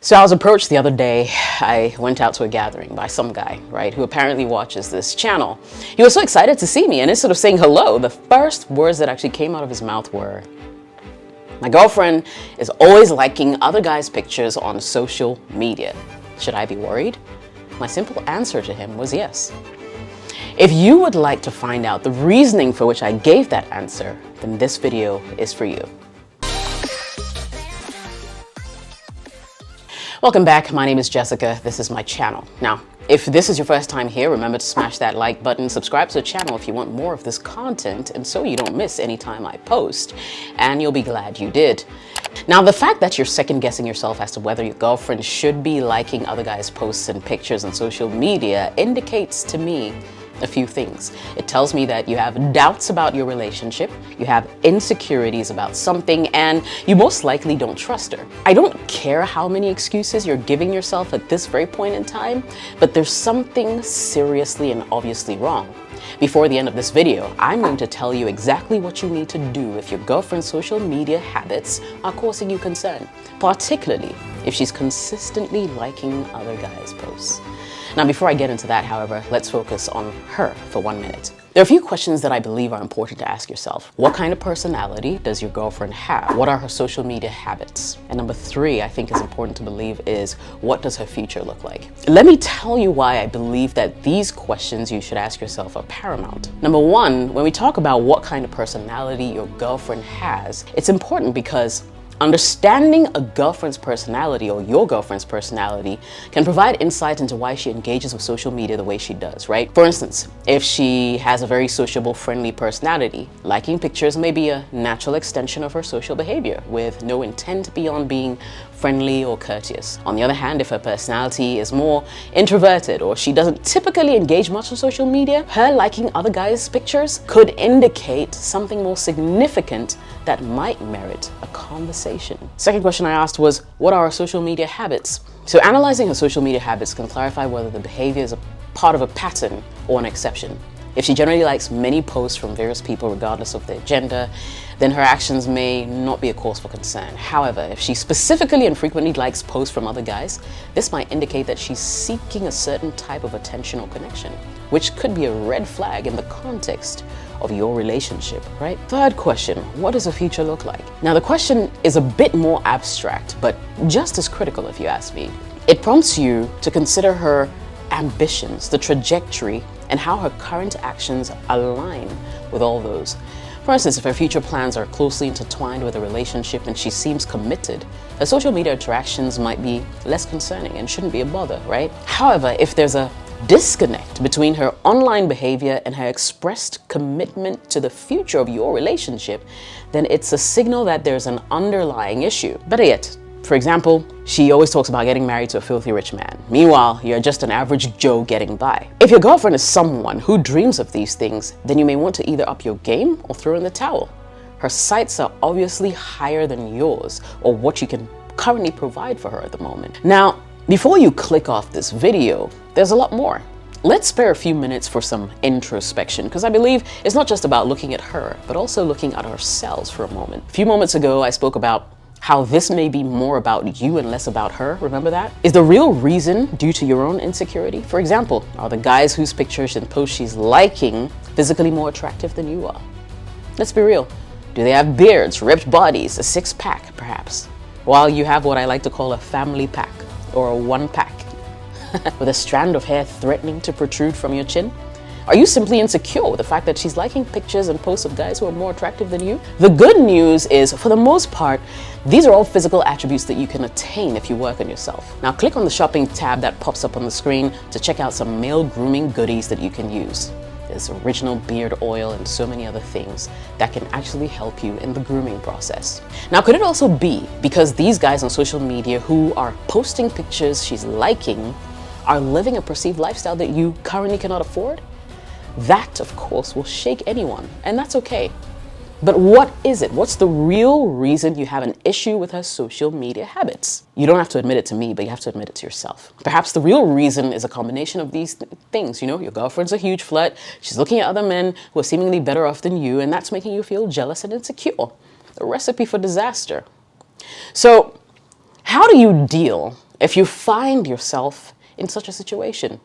So I was approached the other day. I went out to a gathering by some guy, right, who apparently watches this channel. He was so excited to see me, and instead of saying hello, the first words that actually came out of his mouth were, "My girlfriend is always liking other guys' pictures on social media. Should I be worried?" My simple answer to him was yes. If you would like to find out the reasoning for which I gave that answer, then this video is for you. Welcome back. My name is Jessica. This is my channel. Now, if this is your first time here, remember to smash that like button, subscribe to the channel if you want more of this content, and so you don't miss any time I post, and you'll be glad you did. Now, the fact that you're second guessing yourself as to whether your girlfriend should be liking other guys' posts and pictures on social media indicates to me a few things. It tells me that you have doubts about your relationship, you have insecurities about something, and you most likely don't trust her. I don't care how many excuses you're giving yourself at this very point in time, but there's something seriously and obviously wrong. Before the end of this video, I'm going to tell you exactly what you need to do if your girlfriend's social media habits are causing you concern, particularly if she's consistently liking other guys' posts. Now, before I get into that, however, let's focus on her for 1 minute. There are a few questions that I believe are important to ask yourself. What kind of personality does your girlfriend have? What are her social media habits? And number 3, I think is important to believe, is what does her future look like? Let me tell you why I believe that these questions you should ask yourself are paramount. Number 1, when we talk about what kind of personality your girlfriend has, it's important because understanding a girlfriend's personality or your girlfriend's personality can provide insight into why she engages with social media the way she does, right? For instance, if she has a very sociable, friendly personality, liking pictures may be a natural extension of her social behavior with no intent beyond being friendly or courteous. On the other hand, if her personality is more introverted or she doesn't typically engage much on social media, her liking other guys' pictures could indicate something more significant that might merit a conversation. Second question I asked was, what are her social media habits? So analyzing her social media habits can clarify whether the behavior is a part of a pattern or an exception. If she generally likes many posts from various people regardless of their gender, then her actions may not be a cause for concern. However, if she specifically and frequently likes posts from other guys, this might indicate that she's seeking a certain type of attention or connection, which could be a red flag in the context of your relationship, right? Third question, what does her future look like? Now, the question is a bit more abstract, but just as critical if you ask me. It prompts you to consider her ambitions, the trajectory, and how her current actions align with all those. For instance, if her future plans are closely intertwined with a relationship and she seems committed, her social media interactions might be less concerning and shouldn't be a bother, right? However, if there's a disconnect between her online behavior and her expressed commitment to the future of your relationship, then it's a signal that there's an underlying issue. Better yet, for example, she always talks about getting married to a filthy rich man. Meanwhile, you're just an average Joe getting by. If your girlfriend is someone who dreams of these things, then you may want to either up your game or throw in the towel. Her sights are obviously higher than yours or what you can currently provide for her at the moment. Now, before you click off this video, there's a lot more. Let's spare a few minutes for some introspection, because I believe it's not just about looking at her, but also looking at ourselves for a moment. A few moments ago, I spoke about how this may be more about you and less about her. Remember that? Is the real reason due to your own insecurity? For example, are the guys whose pictures and posts she's liking physically more attractive than you are? Let's be real. Do they have beards, ripped bodies, a six-pack perhaps? While you have what I like to call a family pack or a one-pack with a strand of hair threatening to protrude from your chin? Are you simply insecure with the fact that she's liking pictures and posts of guys who are more attractive than you? The good news is, for the most part, these are all physical attributes that you can attain if you work on yourself. Now click on the shopping tab that pops up on the screen to check out some male grooming goodies that you can use. There's original beard oil and so many other things that can actually help you in the grooming process. Now, could it also be because these guys on social media who are posting pictures she's liking are living a perceived lifestyle that you currently cannot afford? That, of course, will shake anyone, and that's okay. But what is it? What's the real reason you have an issue with her social media habits? You don't have to admit it to me, but you have to admit it to yourself. Perhaps the real reason is a combination of these things. You know, your girlfriend's a huge flirt. She's looking at other men who are seemingly better off than you, and that's making you feel jealous and insecure. A recipe for disaster. So, how do you deal if you find yourself in such a situation.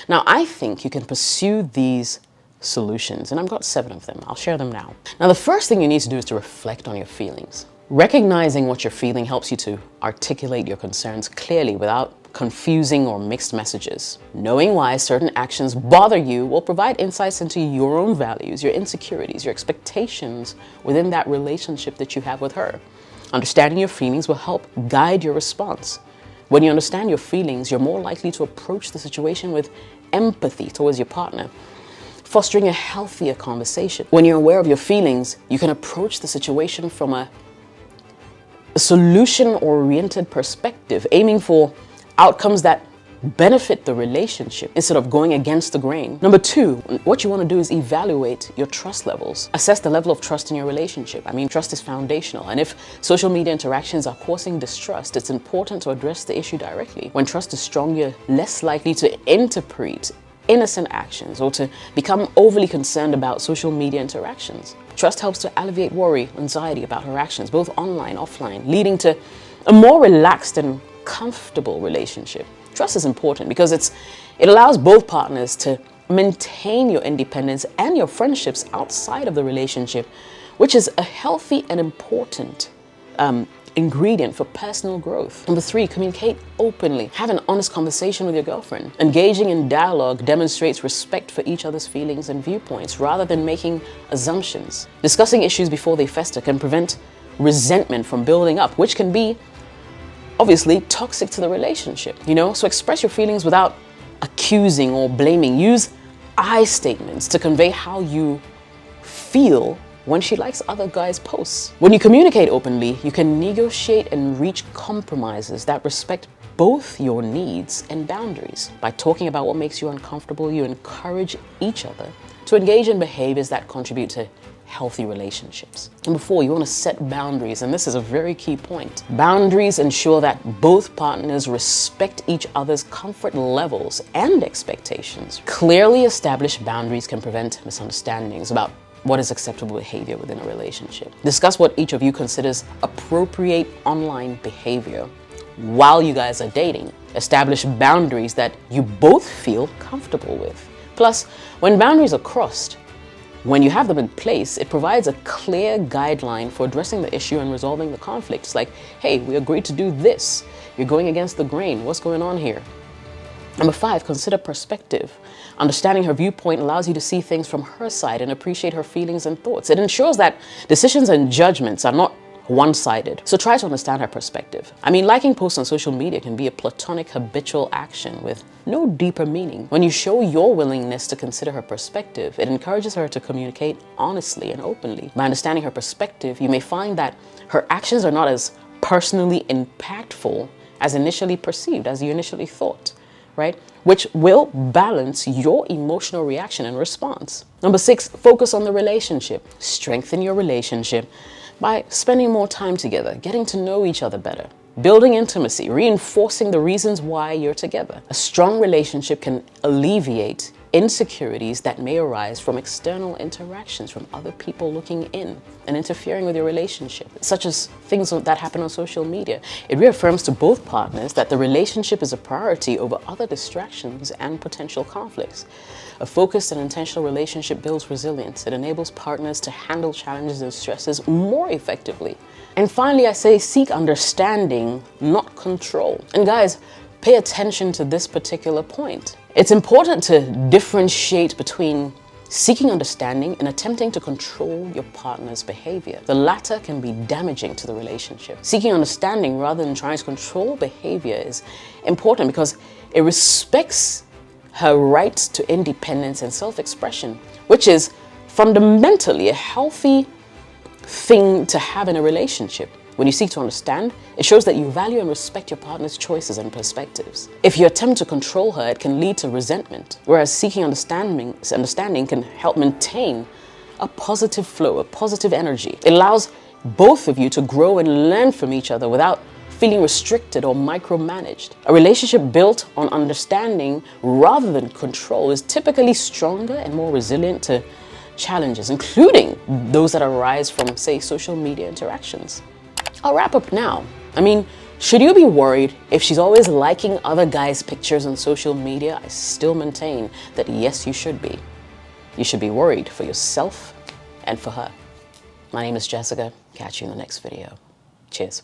Now, I think you can pursue these solutions, and I've got 7 of them. I'll share them now. Now, the first thing you need to do is to reflect on your feelings. Recognizing what you're feeling helps you to articulate your concerns clearly without confusing or mixed messages. Knowing why certain actions bother you will provide insights into your own values, your insecurities, your expectations within that relationship that you have with her. Understanding your feelings will help guide your response. When you understand your feelings, you're more likely to approach the situation with empathy towards your partner, fostering a healthier conversation. When you're aware of your feelings, you can approach the situation from a solution-oriented perspective, aiming for outcomes that benefit the relationship instead of going against the grain. Number 2, what you want to do is evaluate your trust levels. Assess the level of trust in your relationship. I mean, trust is foundational, and if social media interactions are causing distrust, it's important to address the issue directly. When trust is strong, you're less likely to interpret innocent actions or to become overly concerned about social media interactions. Trust helps to alleviate worry, anxiety about her actions, both online, offline, leading to a more relaxed and comfortable relationship. Trust is important because it allows both partners to maintain your independence and your friendships outside of the relationship, which is a healthy and important ingredient for personal growth. Number 3, communicate openly. Have an honest conversation with your girlfriend. Engaging in dialogue demonstrates respect for each other's feelings and viewpoints rather than making assumptions. Discussing issues before they fester can prevent resentment from building up, which can be obviously toxic to the relationship, So express your feelings without accusing or blaming. Use I statements to convey how you feel when she likes other guys' posts. When you communicate openly, you can negotiate and reach compromises that respect both your needs and boundaries. By talking about what makes you uncomfortable, you encourage each other to engage in behaviors that contribute to healthy relationships. Number 4, you want to set boundaries, and this is a very key point. Boundaries ensure that both partners respect each other's comfort levels and expectations. Clearly established boundaries can prevent misunderstandings about what is acceptable behavior within a relationship. Discuss what each of you considers appropriate online behavior while you guys are dating. Establish boundaries that you both feel comfortable with. Plus, when boundaries are crossed, when you have them in place, it provides a clear guideline for addressing the issue and resolving the conflict. It's like, hey, we agreed to do this. You're going against the grain. What's going on here? Number 5, consider perspective. Understanding her viewpoint allows you to see things from her side and appreciate her feelings and thoughts. It ensures that decisions and judgments are not one-sided. So try to understand her perspective. I mean, liking posts on social media can be a platonic habitual action with no deeper meaning. When you show your willingness to consider her perspective, it encourages her to communicate honestly and openly. By understanding her perspective, you may find that her actions are not as personally impactful as initially perceived, as you initially thought, right? Which will balance your emotional reaction and response. Number 6, focus on the relationship. Strengthen your relationship by spending more time together, getting to know each other better, building intimacy, reinforcing the reasons why you're together. A strong relationship can alleviate insecurities that may arise from external interactions, from other people looking in and interfering with your relationship, such as things that happen on social media. It reaffirms to both partners that the relationship is a priority over other distractions and potential conflicts. A focused and intentional relationship builds resilience. It enables partners to handle challenges and stresses more effectively. And finally, I say seek understanding, not control. And guys, pay attention to this particular point. It's important to differentiate between seeking understanding and attempting to control your partner's behavior. The latter can be damaging to the relationship. Seeking understanding rather than trying to control behavior is important because it respects her right to independence and self-expression, which is fundamentally a healthy thing to have in a relationship. When you seek to understand, it shows that you value and respect your partner's choices and perspectives. If you attempt to control her, it can lead to resentment, whereas seeking understanding can help maintain a positive flow, a positive energy. It allows both of you to grow and learn from each other without feeling restricted or micromanaged. A relationship built on understanding rather than control is typically stronger and more resilient to challenges, including those that arise from, say, social media interactions. I'll wrap up now. I mean, Should you be worried if she's always liking other guys' pictures on social media? I still maintain that yes, you should be. You should be worried for yourself and for her. My name is Jessica. Catch you in the next video. Cheers.